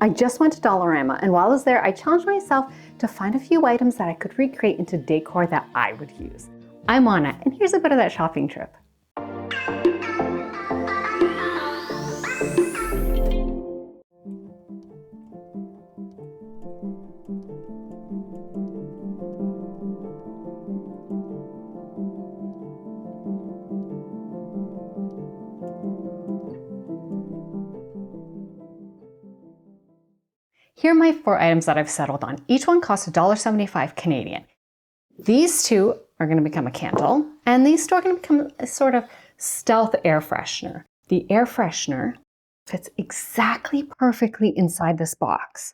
I just went to Dollarama, and while I was there, I challenged myself to find a few items that I could recreate into decor that I would use. I'm on it, and here's a bit of that shopping trip. Here are my 4 items that I've settled on. Each one costs $1.75 Canadian. These 2 are going to become a candle, and these 2 are going to become a sort of stealth air freshener. The air freshener fits exactly perfectly inside this box.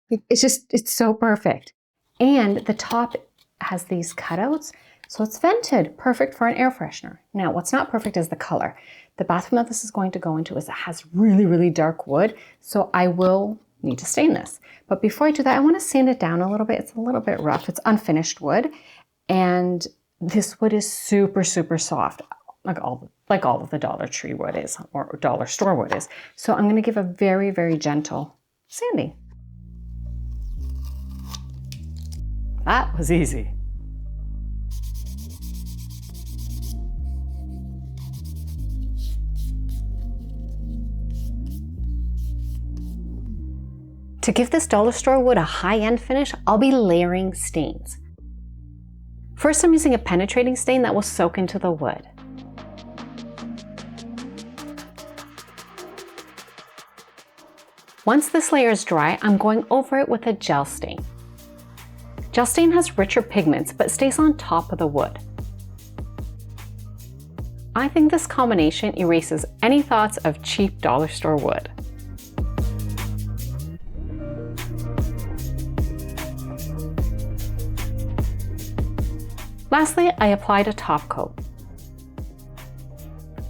It's so perfect. And the top has these cutouts, so it's vented, perfect for an air freshener. Now, what's not perfect is the color. The bathroom that this is going to go into has really, really dark wood, so I will need to stain this. But before I do that, I want to sand it down a little bit. It's a little bit rough. It's unfinished wood, and this wood is super, super soft, like all of the DollarTree wood is, or dollar store wood is. So I'm going to give a very, very gentle sanding. That was easy. To give this dollar store wood a high-end finish, I'll be layering stains. First, I'm using a penetrating stain that will soak into the wood. Once this layer is dry, I'm going over it with a gel stain. Gel stain has richer pigments, but stays on top of the wood. I think this combination erases any thoughts of cheap dollar store wood. Lastly, I applied a top coat.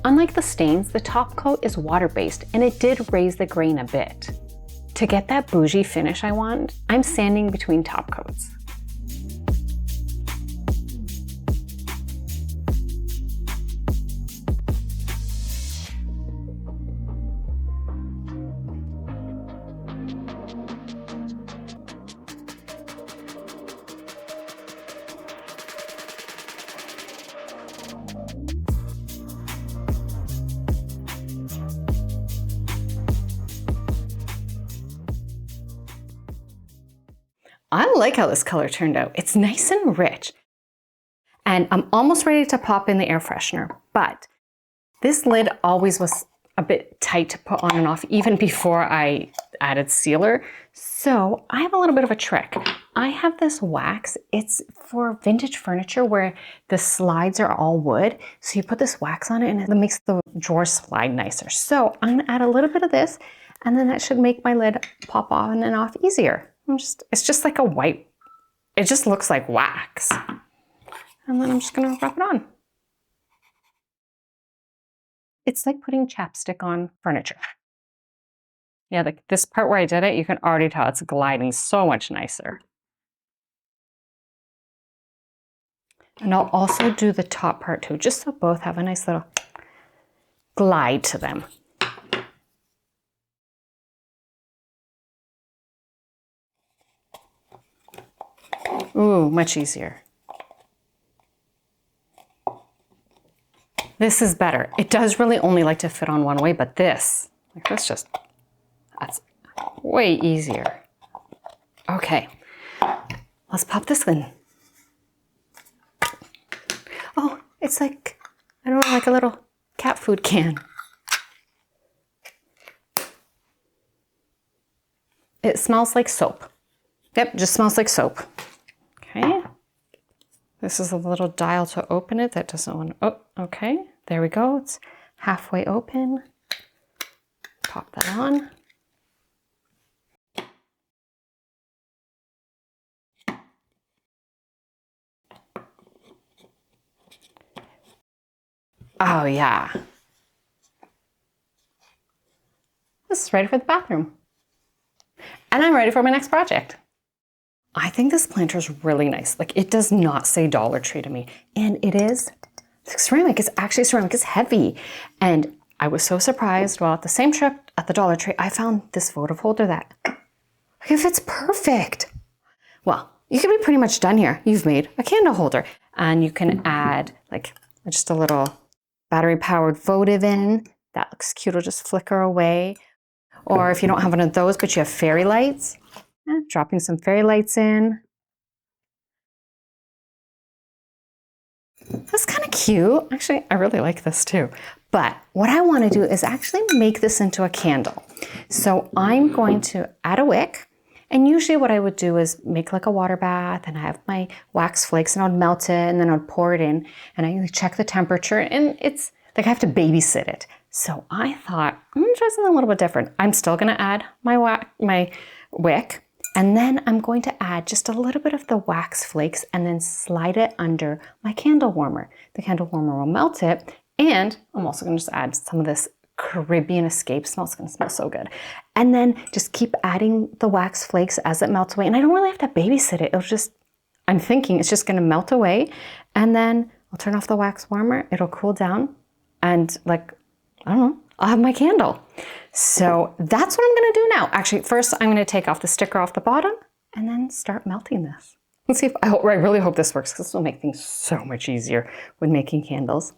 Unlike the stains, the top coat is water-based, and it did raise the grain a bit. To get that bougie finish I want, I'm sanding between top coats. I like how this color turned out. It's nice and rich. And I'm almost ready to pop in the air freshener, but this lid always was a bit tight to put on and off even before I added sealer. So I have a little bit of a trick. I have this wax. It's for vintage furniture where the slides are all wood. So you put this wax on it and it makes the drawer slide nicer. So I'm gonna add a little bit of this, and then that should make my lid pop on and off easier. It's just like a white, it just looks like wax. And then I'm just gonna rub it on. It's like putting chapstick on furniture. Yeah, like this part where I did it, you can already tell it's gliding so much nicer. And I'll also do the top part too, just so both have a nice little glide to them. Ooh, much easier. This is better. It does really only like to fit on one way, but this, like this just, that's way easier. Okay, let's pop this in. Oh, it's like, I don't know, like a little cat food can. It smells like soap. Yep, just smells like soap. Okay, this is a little dial to open it that doesn't want to, oh, okay, there we go. It's halfway open. Pop that on. Oh yeah. This is ready for the bathroom. And I'm ready for my next project. I think this planter is really nice. Like, it does not say DollarTree to me. And it is ceramic. It's actually ceramic. It's heavy. And I was so surprised. Well, at the same trip at the Dollar Tree, I found this votive holder that it fits perfect. Well, you can be pretty much done here. You've made a candle holder, and you can add like just a little battery powered votive in. That looks cute. It'll just flicker away. Or if you don't have one of those, but you have fairy lights, dropping some fairy lights in. That's kind of cute. Actually, I really like this too. But what I want to do is actually make this into a candle. So I'm going to add a wick. And usually what I would do is make like a water bath, and I have my wax flakes, and I'd melt it, and then I'd pour it in, and I check the temperature, and it's like I have to babysit it. So I thought, I'm gonna try something a little bit different. I'm still gonna add my wick, and then I'm going to add just a little bit of the wax flakes and then slide it under my candle warmer. The candle warmer will melt it, and I'm also gonna just add some of this Caribbean Escape. It's gonna smell so good. And then just keep adding the wax flakes as it melts away. And I don't really have to babysit it. I'm thinking it's just gonna melt away, and then I'll turn off the wax warmer, it'll cool down, and like, I don't know, I'll have my candle. So that's what I'm gonna do now. Actually, first I'm gonna take off the sticker off the bottom and then start melting this. Let's see if, I really hope this works, because this will make things so much easier when making candles.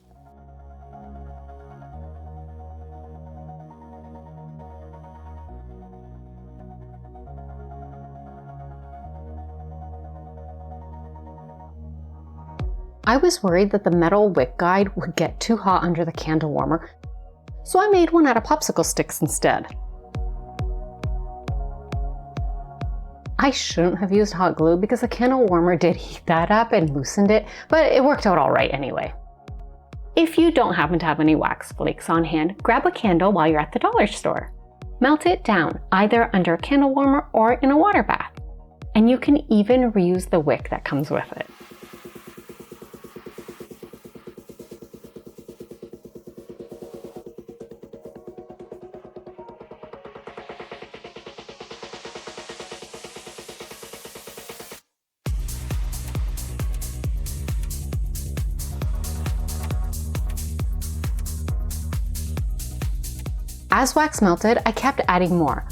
I was worried that the metal wick guide would get too hot under the candle warmer, so I made one out of popsicle sticks instead. I shouldn't have used hot glue because the candle warmer did heat that up and loosened it, but it worked out all right anyway. If you don't happen to have any wax flakes on hand, grab a candle while you're at the dollar store. Melt it down, either under a candle warmer or in a water bath. And you can even reuse the wick that comes with it. As wax melted, I kept adding more.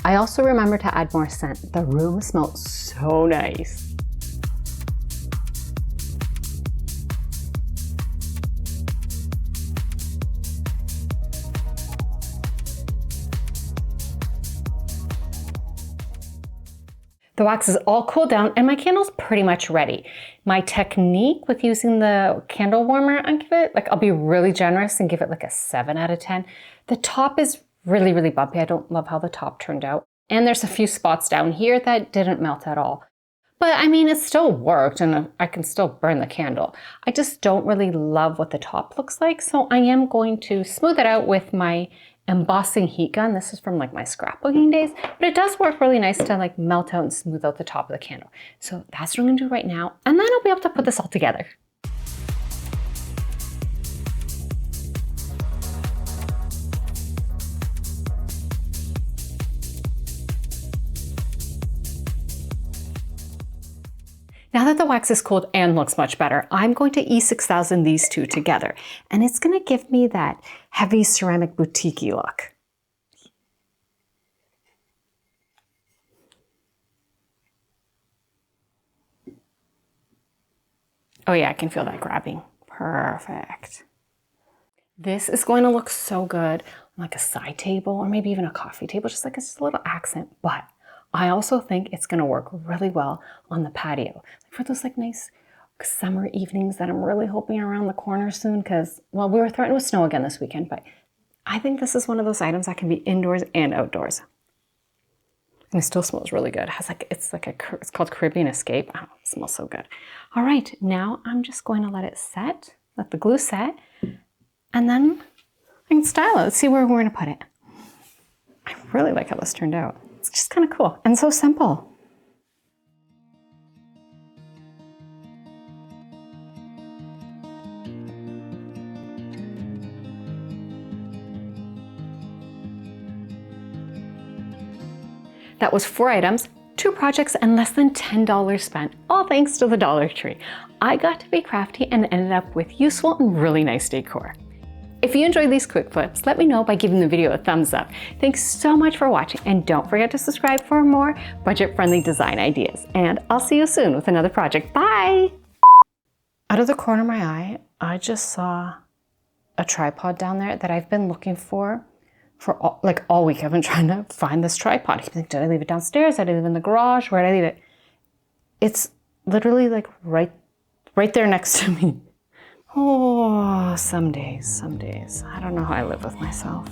I also remembered to add more scent. The room smelled so nice. The wax is all cooled down and my candle's pretty much ready. My technique with using the candle warmer, I'll be really generous and give it like a 7 out of 10. The top is really, really bumpy. I don't love how the top turned out. And there's a few spots down here that didn't melt at all. But I mean, it still worked and I can still burn the candle. I just don't really love what the top looks like. So I am going to smooth it out with my embossing heat gun. This is from like my scrapbooking days, but it does work really nice to like melt out and smooth out the top of the candle. So that's what I'm gonna do right now. And then I'll be able to put this all together. Now that the wax is cooled and looks much better, I'm going to E6000 these two together. And it's gonna give me that heavy ceramic boutique-y look. Oh yeah, I can feel that grabbing. Perfect. This is going to look so good on like a side table or maybe even a coffee table, just like it's just a little accent, but I also think it's gonna work really well on the patio. For those like nice summer evenings that I'm really hoping are around the corner soon, because, well, we were threatened with snow again this weekend, but I think this is one of those items that can be indoors and outdoors. And it still smells really good. It has it's called Caribbean Escape. Oh, it smells so good. All right, now I'm just going to let it set, let the glue set, and then I can style it. Let's see where we're gonna put it. I really like how this turned out. It's just kind of cool and so simple. That was 4 items, 2 projects and less than $10 spent, all thanks to the Dollar Tree. I got to be crafty and ended up with useful and really nice decor. If you enjoyed these quick flips, let me know by giving the video a thumbs up. Thanks so much for watching, and don't forget to subscribe for more budget-friendly design ideas. And I'll see you soon with another project. Bye! Out of the corner of my eye, I just saw a tripod down there that I've been looking for all week. I've been trying to find this tripod. I keep thinking, did I leave it downstairs? Did I leave it in the garage? Where did I leave it? It's literally like right there next to me. Oh, some days. I don't know how I live with myself.